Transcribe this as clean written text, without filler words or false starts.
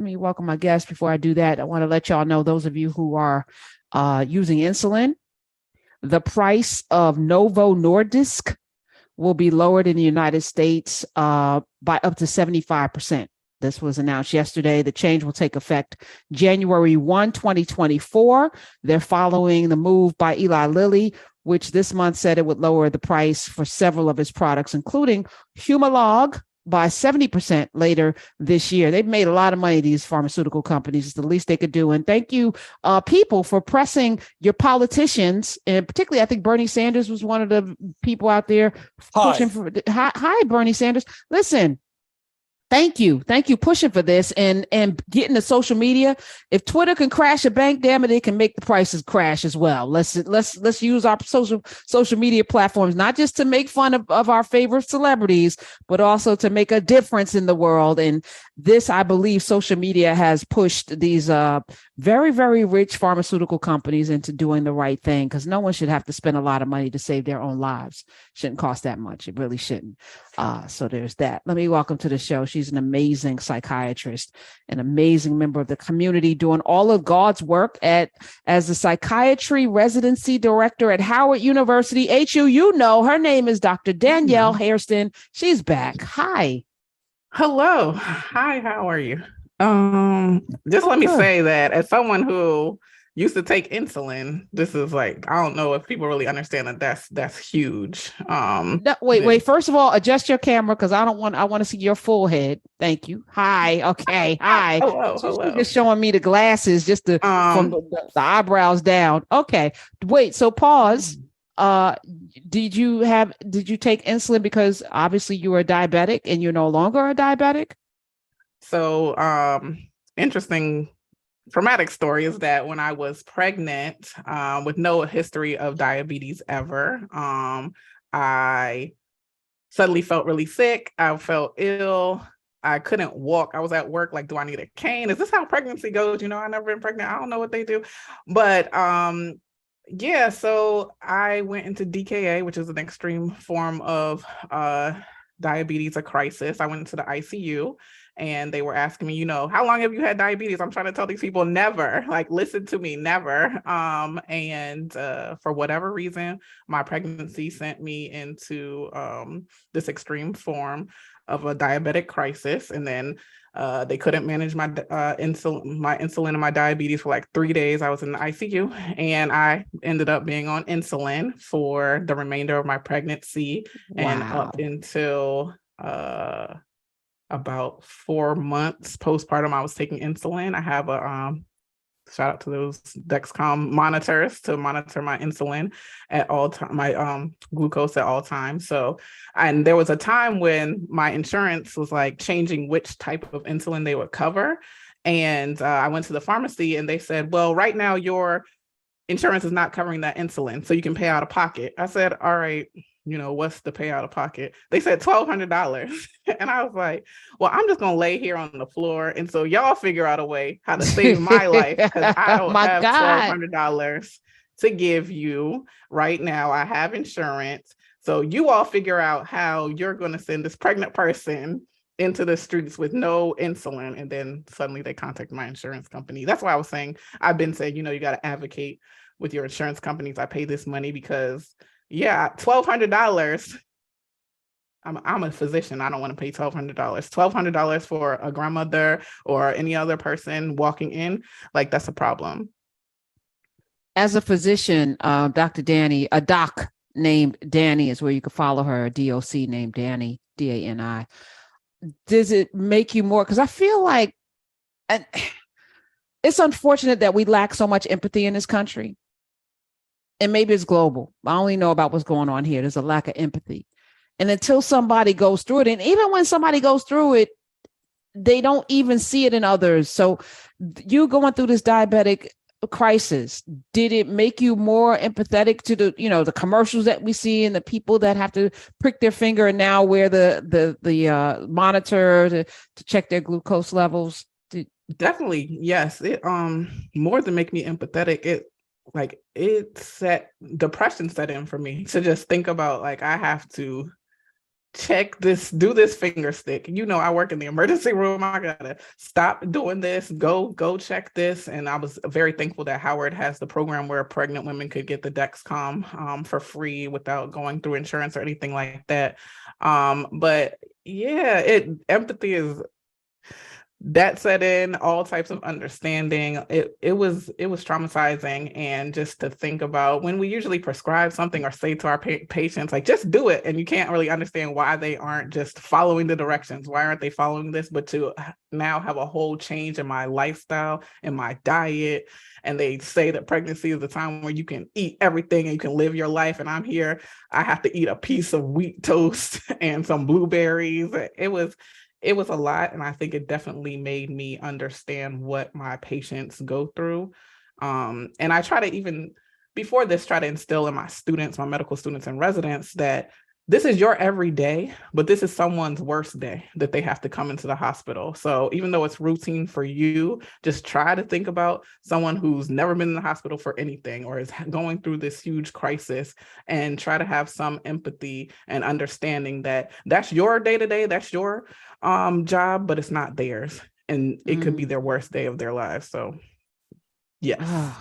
me welcome my guest. Before I do that, I want to let y'all know, those of you who are using insulin, the price of Novo Nordisk will be lowered in the United States by up to 75%. This was announced yesterday. The change will take effect January 1, 2024. They're following the move by Eli Lilly, which this month said it would lower the price for several of its products, including Humalog, by 70% later this year. They've made a lot of money, these pharmaceutical companies. It's the least they could do. And thank you, people, for pressing your politicians. And particularly, I think Bernie Sanders was one of the people out there pushing for. Hi, Bernie Sanders. Listen. Thank you pushing for this and getting the social media. If Twitter can crash a bank, damn it can make the prices crash as well. Let's use our social media platforms, not just to make fun of our favorite celebrities, but also to make a difference in the world. And this, I believe, social media has pushed these very, very rich pharmaceutical companies into doing the right thing, because no one should have to spend a lot of money to save their own lives. Shouldn't cost that much. It really shouldn't. So there's that. Let me welcome to the show. She's an amazing psychiatrist, an amazing member of the community, doing all of God's work as the psychiatry residency director at Howard University. HU, you know, her name is Dr. Danielle Hairston. She's back. Hi. Hello. Hi, how are you? Just let me say that as someone who used to take insulin, this is like, I don't know if people really understand that that's huge. Wait. First of all, adjust your camera, because I want to see your full head. Thank you. Hi. Okay. Hi. Hello. Just showing me the glasses, just from the eyebrows down. Okay. Wait. So pause. Did you take insulin because obviously you were a diabetic and you're no longer a diabetic? So, interesting traumatic story is that when I was pregnant, with no history of diabetes ever, I suddenly felt really sick. I felt ill. I couldn't walk. I was at work, like, do I need a cane? Is this how pregnancy goes? You know, I've never been pregnant. I don't know what they do. But yeah, so I went into DKA, which is an extreme form of diabetes, a crisis. I went into the ICU. And they were asking me, you know, how long have you had diabetes? I'm trying to tell these people never, like, listen to me, never. And for whatever reason, my pregnancy sent me into this extreme form of a diabetic crisis. And then they couldn't manage my insulin and my diabetes for like 3 days. I was in the ICU, and I ended up being on insulin for the remainder of my pregnancy. Wow. And up until about 4 months postpartum, I was taking insulin. I have a shout out to those Dexcom monitors to monitor my insulin at all time, my glucose at all times. So, and there was a time when my insurance was like changing which type of insulin they would cover. And I went to the pharmacy and they said, well, right now your insurance is not covering that insulin, so you can pay out of pocket. I said, all right, you know, what's the pay out of pocket? They said $1,200. And I was like, well, I'm just going to lay here on the floor. And so y'all figure out a way how to save my life, because I don't have $1,200 to give you right now. I have insurance. So you all figure out how you're going to send this pregnant person into the streets with no insulin. And then suddenly they contact my insurance company. That's why I was saying, I've been saying, you know, you got to advocate with your insurance companies. I pay this money because, yeah, $1,200. I'm a physician. I don't want to pay $1,200. $1,200 for a grandmother or any other person walking in, like, that's a problem. As a physician, Dr. Danny, a doc named Danny is where you can follow her, a DOC named Danny, DANI. Does it make you more? Because I feel like, and it's unfortunate that we lack so much empathy in this country. And maybe it's global. I only know about what's going on here. There's a lack of empathy. And until somebody goes through it, and even when somebody goes through it, they don't even see it in others. So you going through this diabetic crisis, did it make you more empathetic to the, you know, the commercials that we see and the people that have to prick their finger and now wear the monitor to check their glucose levels? Definitely, yes. It more than make me empathetic, depression set in for me to just think about, like, I have to check this, do this finger stick. You know, I work in the emergency room. I gotta stop doing this, go check this. And I was very thankful that Howard has the program where pregnant women could get the Dexcom for free without going through insurance or anything like that. But yeah, empathy is that set in, all types of understanding. It was traumatizing. And just to think about when we usually prescribe something or say to our patients, like, just do it, and you can't really understand why they aren't just following the directions. Why aren't they following this? But to now have a whole change in my lifestyle and my diet, and they say that pregnancy is the time where you can eat everything and you can live your life, and I'm here, I have to eat a piece of wheat toast and some blueberries. It was a lot, and I think it definitely made me understand what my patients go through. And I try to, even before this, try to instill in my students, my medical students and residents, that this is your everyday, but this is someone's worst day that they have to come into the hospital. So even though it's routine for you, just try to think about someone who's never been in the hospital for anything or is going through this huge crisis, and try to have some empathy and understanding that that's your day-to-day, that's your job, but it's not theirs. And it could be their worst day of their lives. So yes.